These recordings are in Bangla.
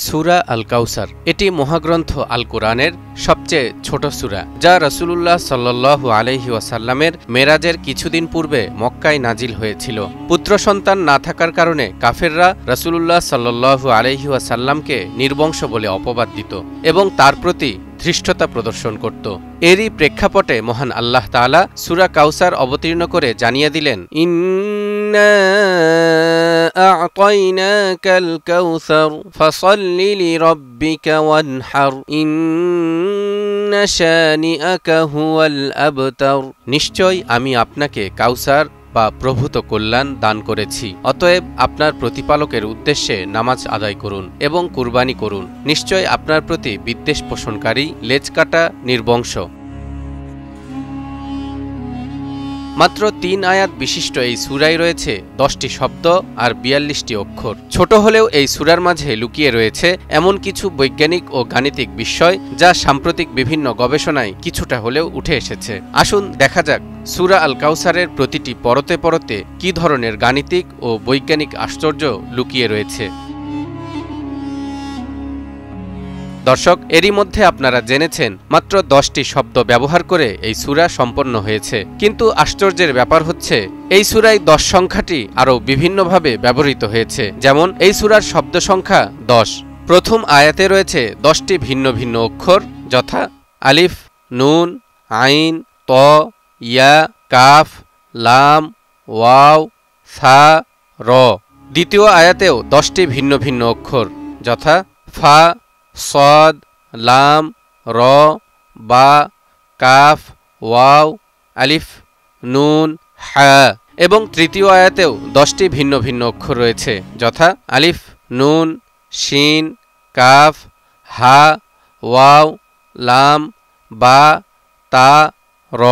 সূরা আল কাউসার এটি মহাগ্রন্থ আল কুরআনের সবচেয়ে ছোট সূরা, যা রাসূলুল্লাহ সাল্লাল্লাহু আলাইহি ওয়াসাল্লামের মেরাজের কিছুদিন পূর্বে মক্কায় নাজিল হয়েছিল। পুত্র সন্তান না থাকার কারণে কাফেররা রাসূলুল্লাহ সাল্লাল্লাহু আলাইহি ওয়াসাল্লামকে নির্বংশ বলে অপবাদ দিত এবং তার প্রতি ধৃষ্টতা প্রদর্শন করত। এরই প্রেক্ষাপটে মহান আল্লাহ তাআলা সূরা কাউসার অবতীর্ণ করে জানিয়ে দিলেন, ইন্না আ'তাইনাকাল কাউসার ফাসাল্লি লিরাব্বিকা ওয়ানহার ইন্না শানিআকা হুয়াল আবতার। নিশ্চয় আমি আপনাকে কাউসার বা প্রভূত কল্যাণ দান করেছি, অতএব আপনার প্রতিপালকের উদ্দেশ্যে নামাজ আদায় করুন এবং কুরবানি করুন। নিশ্চয় আপনার প্রতি বিদ্বেষ পোষণকারী লেজকাটা নির্বংশ। মাত্র ৩ আয়াত বিশিষ্ট এই সূরায় রয়েছে ১০টি শব্দ আর ৪২টি অক্ষর। ছোট হলেও এই সূরার মাঝে লুকিয়ে রয়েছে এমন কিছু বৈজ্ঞানিক ও গাণিতিক বিষয় যা সাম্প্রতিক বিভিন্ন গবেষণায় কিছুটা হলেও উঠে এসেছে। আসুন দেখা যাক সূরা আল কাউসারের প্রতিটি পরতে পরতে কী ধরনের গাণিতিক ও বৈজ্ঞানিক আশ্চর্য লুকিয়ে রয়েছে। দর্শক, এরই মধ্যে আপনারা জেনেছেন মাত্র ১০টি শব্দ ব্যবহার করে এই সূরা সম্পন্ন হয়েছে, কিন্তু আশ্চর্যের ব্যাপার হচ্ছে এই সূরায় ১০ সংখ্যাটি আরও বিভিন্নভাবে ব্যবহৃত হয়েছে। যেমন এই সূরার শব্দ সংখ্যা ১০। প্রথম আয়াতে রয়েছে ১০টি ভিন্ন ভিন্ন অক্ষর, যথা আলিফ, নুন, আইন, ত, ইয়া, কাফ, লাম, ওয়াও, সা, র। দ্বিতীয় আয়াতেও ১০টি ভিন্ন ভিন্ন অক্ষর, যথা ফা, সদ, লাম, র, বা, কাফ, ওয়াও, আলিফ, নুন, হা। এবং তৃতীয় আয়াতেও 10টি ভিন্ন ভিন্ন অক্ষর রয়েছে, যথা আলিফ, নুন, শিন, কাফ, হা, ওয়াও, লাম, বা, তা, র।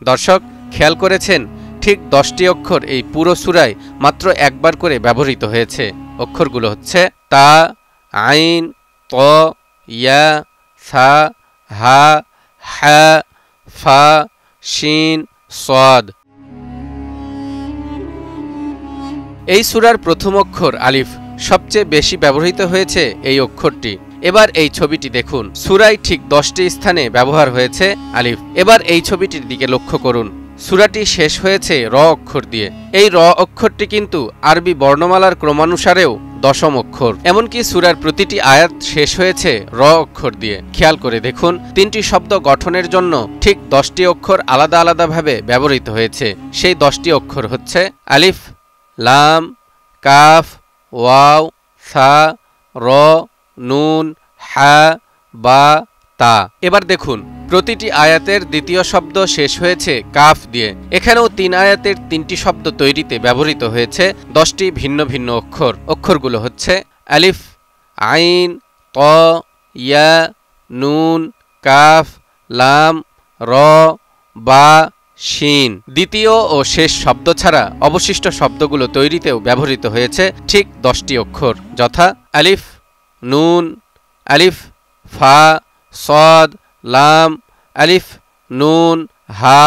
দর্শক, খেয়াল করেছেন ঠিক 10টি অক্ষর এই পুরো সূরায় মাত্র একবার করে ব্যবহৃত হয়েছে। অক্ষরগুলো হচ্ছে তা, আইন, ত, ইয়া, সা, হা, হা, ফা, শিন, সদ। এই সূরার প্রথম অক্ষর আলিফ সবচেয়ে বেশি ব্যবহৃত হয়েছে এই অক্ষরটি। এবার এই ছবিটি দেখুন, সূরায় ঠিক 10টি স্থানে ব্যবহার হয়েছে আলিফ। এবার এই ছবিটির দিকে লক্ষ্য করুন, সূরাটি শেষ হয়েছে র অক্ষর দিয়ে। এই র অক্ষরটি কিন্তু আরবি বর্ণমালার ক্রমানুসারেও 10ম অক্ষর। এমনকি সূরার প্রতিটি আয়াত শেষ হয়েছে র অক্ষর দিয়ে। খেয়াল করে দেখুন, 3টি শব্দ গঠনের জন্য ঠিক 10টি অক্ষর আলাদা আলাদাভাবে ব্যবহৃত হয়েছে। সেই 10টি অক্ষর হচ্ছে আলিফ, লাম, কাফ, ওয়াও, সা, র, নুন, হা, বা, তা। এবার দেখুন, প্রতিটি আয়াতের দ্বিতীয় শব্দ শেষ হয়েছে কাফ দিয়ে। এখানেও 3 আয়াতের 3টি শব্দ তৈরিতে ব্যবহৃত হয়েছে 10টি ভিন্ন ভিন্ন অক্ষর। অক্ষরগুলো হচ্ছে আলিফ, আইন, ত, ইয়া, নুন, কাফ, লাম, র, বা, শিন। দ্বিতীয় ও শেষ শব্দ ছাড়া অবশিষ্ট শব্দগুলো তৈরিতেও ব্যবহৃত হয়েছে ঠিক 10টি অক্ষর, যথা আলিফ, নুন, আলিফ, ফা, সদ, লাম, আলিফ, নুন, হা,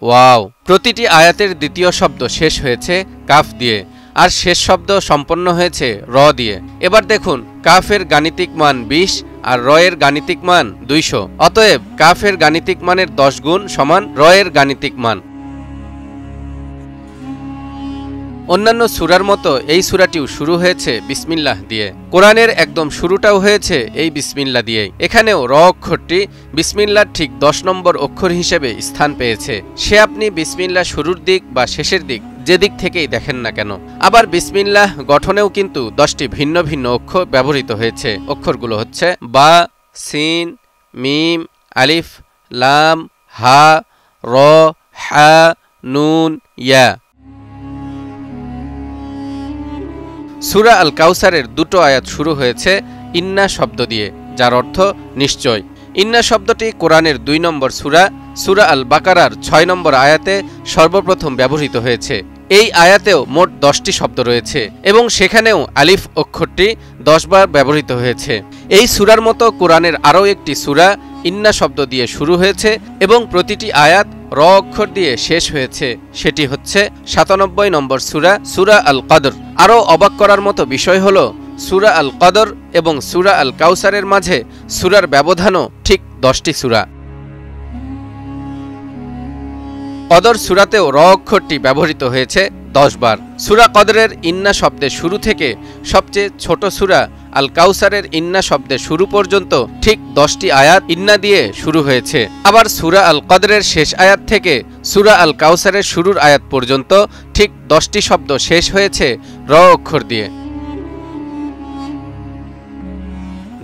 ওয়াও। প্রতিটি আয়াতের দ্বিতীয় শব্দ শেষ হয়েছে কাফ দিয়ে, আর শেষ শব্দ সম্পন্ন হয়েছে র দিয়ে। এবার দেখুন, কাফের গাণিতিক মান 20 আর র এর গাণিতিক মান 200। অতএব কাফের গাণিতিক মানের 10 গুণ সমান র এর গাণিতিক মান। অন্যান্য সূরার মতো এই সূরাটিও শুরু হয়েছে বিসমিল্লাহ দিয়ে। কোরআনের একদম শুরুটাও হয়েছে এই বিসমিল্লাহ দিয়েই। এখানেও র অক্ষরটি বিসমিল্লাহর ঠিক 10 নম্বর অক্ষর হিসেবে স্থান পেয়েছে। সে আপনি বিসমিল্লাহ শুরুর দিক বা শেষের দিক যেদিক থেকেই দেখেন না কেন। আবার বিসমিল্লাহ গঠনেও কিন্তু 10টি ভিন্ন ভিন্ন অক্ষর ব্যবহৃত হয়েছে। অক্ষরগুলো হচ্ছে বা, সিন, মিম, আলিফ, লাম, হা, র, হা, নুন, ইয়া। সূরা আল কাউসারের 2টো আয়াত শুরু হয়েছে ইন্না শব্দ দিয়ে, যার অর্থ নিশ্চয়। ইন্না শব্দটি কোরআনের 2 নম্বর সূরা সূরা আল বাকারার 6 নম্বর আয়াতে সর্বপ্রথম ব্যবহৃত হয়েছে। এই আয়াতেও মোট 10টি শব্দ রয়েছে এবং সেখানেও আলিফ অক্ষরটি 10 বার ব্যবহৃত হয়েছে। এই সূরার মতো কোরআনের আরও একটি সূরা ইন্না শব্দ দিয়ে শুরু হয়েছে এবং প্রতিটি আয়াত র অক্ষর দিয়ে শেষ হয়েছে। সেটি হচ্ছে 97 নম্বর সূরা সূরা আল কদর। আরও অবাক করার মতো বিষয় হল সূরা আল কদর এবং সূরা আল কাউসারের মাঝে সূরার ব্যবধানও ঠিক 10টি সূরা। কদর সূরাতেও র অক্ষরটি ব্যবহৃত হয়েছে 10 বার। সূরা কদরের ইন্না শব্দের শুরু থেকে সবচেয়ে ছোট সূরা আল কাউসারের ইন্না শব্দের শুরু পর্যন্ত ঠিক 10টি আয়াত ইন্না দিয়ে শুরু হয়েছে। আবার সূরা আল কদরের শেষ আয়াত থেকে সূরা আল কাউসারের শুরুর আয়াত পর্যন্ত ঠিক 10টি শব্দ শেষ হয়েছে র অক্ষর দিয়ে।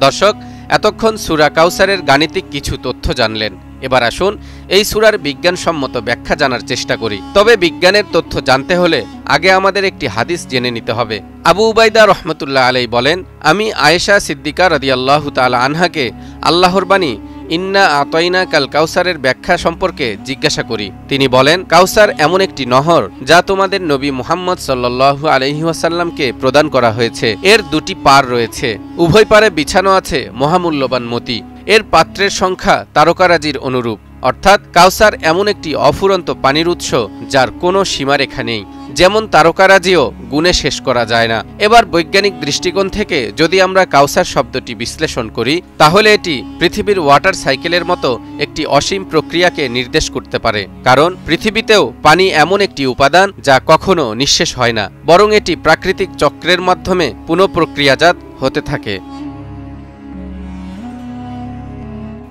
দর্শক, এতক্ষণ সূরা কাউসারের গাণিতিক কিছু তথ্য জানলেন। এবার আসুন এই সূরার বিজ্ঞানসম্মত ব্যাখ্যা জানার চেষ্টা করি। তবে বিজ্ঞানের তথ্য জানতে হলে আগে আমাদের একটি হাদিস জেনে নিতে হবে। আবু উবাইদা রহমতুল্লাহ আলাই বলেন, আমি আয়েশা সিদ্দিকা রাদিয়াল্লাহু তাআলা আনহাকে আল্লাহর বাণী ইন্না আতাইনা কাল কাউসারের ব্যাখ্যা সম্পর্কে জিজ্ঞাসা করি। তিনি বলেন, কাউসার এমন একটি নহর যা তোমাদের নবী মুহাম্মদ সাল্লাল্লাহু আলাইহি ওয়াসাল্লামকে প্রদান করা হয়েছে। এর 2টি পার রয়েছে, উভয় পারে বিছানো আছে মহামূল্যবান মতি। এর পাত্রের সংখ্যা তারকারাজির অনুরূপ, অর্থাৎ কাউসার এমন একটি অফুরন্ত পানির উৎস যার কোনো সীমারেখা নেই, যেমন তারকারাজিও গুণে শেষ করা যায় না। এবার বৈজ্ঞানিক দৃষ্টিকোণ থেকে যদি আমরা কাউসার শব্দটি বিশ্লেষণ করি, তাহলে এটি পৃথিবীর ওয়াটার সাইকেলের মতো একটি অসীম প্রক্রিয়াকে নির্দেশ করতে পারে। কারণ পৃথিবীতেও পানি এমন একটি উপাদান যা কখনো নিঃশেষ হয় না, বরং এটি প্রাকৃতিক চক্রের মাধ্যমে পুনঃপ্রক্রিয়াজাত হতে থাকে।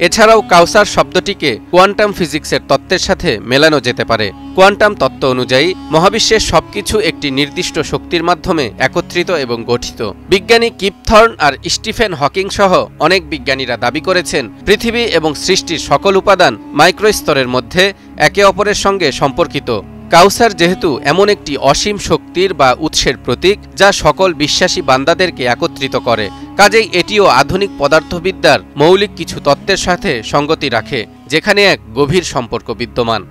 এছাড়াও কাউসার শব্দটিকে কোয়ান্টাম ফিজিক্সের তত্ত্বের সাথে মেলানো যেতে পারে। কোয়ান্টাম তত্ত্ব অনুযায়ী মহাবিশ্বের সবকিছু একটি নির্দিষ্ট শক্তির মাধ্যমে একত্রিত এবং গঠিত। বিজ্ঞানী কিপ থর্ন আর স্টিফেন হকিং সহ অনেক বিজ্ঞানীরা দাবি করেছেন পৃথিবী এবং সৃষ্টির সকল উপাদান মাইক্রোস্তরের মধ্যে একে অপরের সঙ্গে সম্পর্কিত। কাউসার যেহেতু এমন একটি অসীম শক্তির বা উৎসের প্রতীক যা সকল বিশ্বাসী বান্দাদেরকে একত্রিত করে, কাজেই এটিও আধুনিক পদার্থবিদ্যার মৌলিক কিছু তত্ত্বের সাথে সঙ্গতি রাখে, যেখানে এক গভীর সম্পর্ক বিদ্যমান।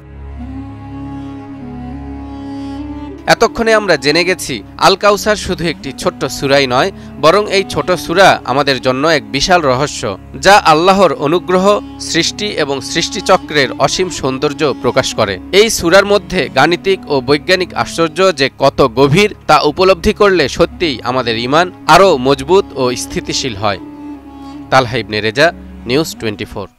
এতক্ষণে আমরা জেনে গেছি আল কাউসার শুধু একটি ছোট্ট সূরাই নয়, বরং এই ছোট সূরা আমাদের জন্য এক বিশাল রহস্য, যা আল্লাহর অনুগ্রহ, সৃষ্টি এবং সৃষ্টিচক্রের অসীম সৌন্দর্য প্রকাশ করে। এই সূরার মধ্যে গাণিতিক ও বৈজ্ঞানিক আশ্চর্য যে কত গভীর তা উপলব্ধি করলে সত্যিই আমাদের ঈমান আরও মজবুত ও স্থিতিশীল হয়। তালহা ইবনে রেজা, নিউজ 24।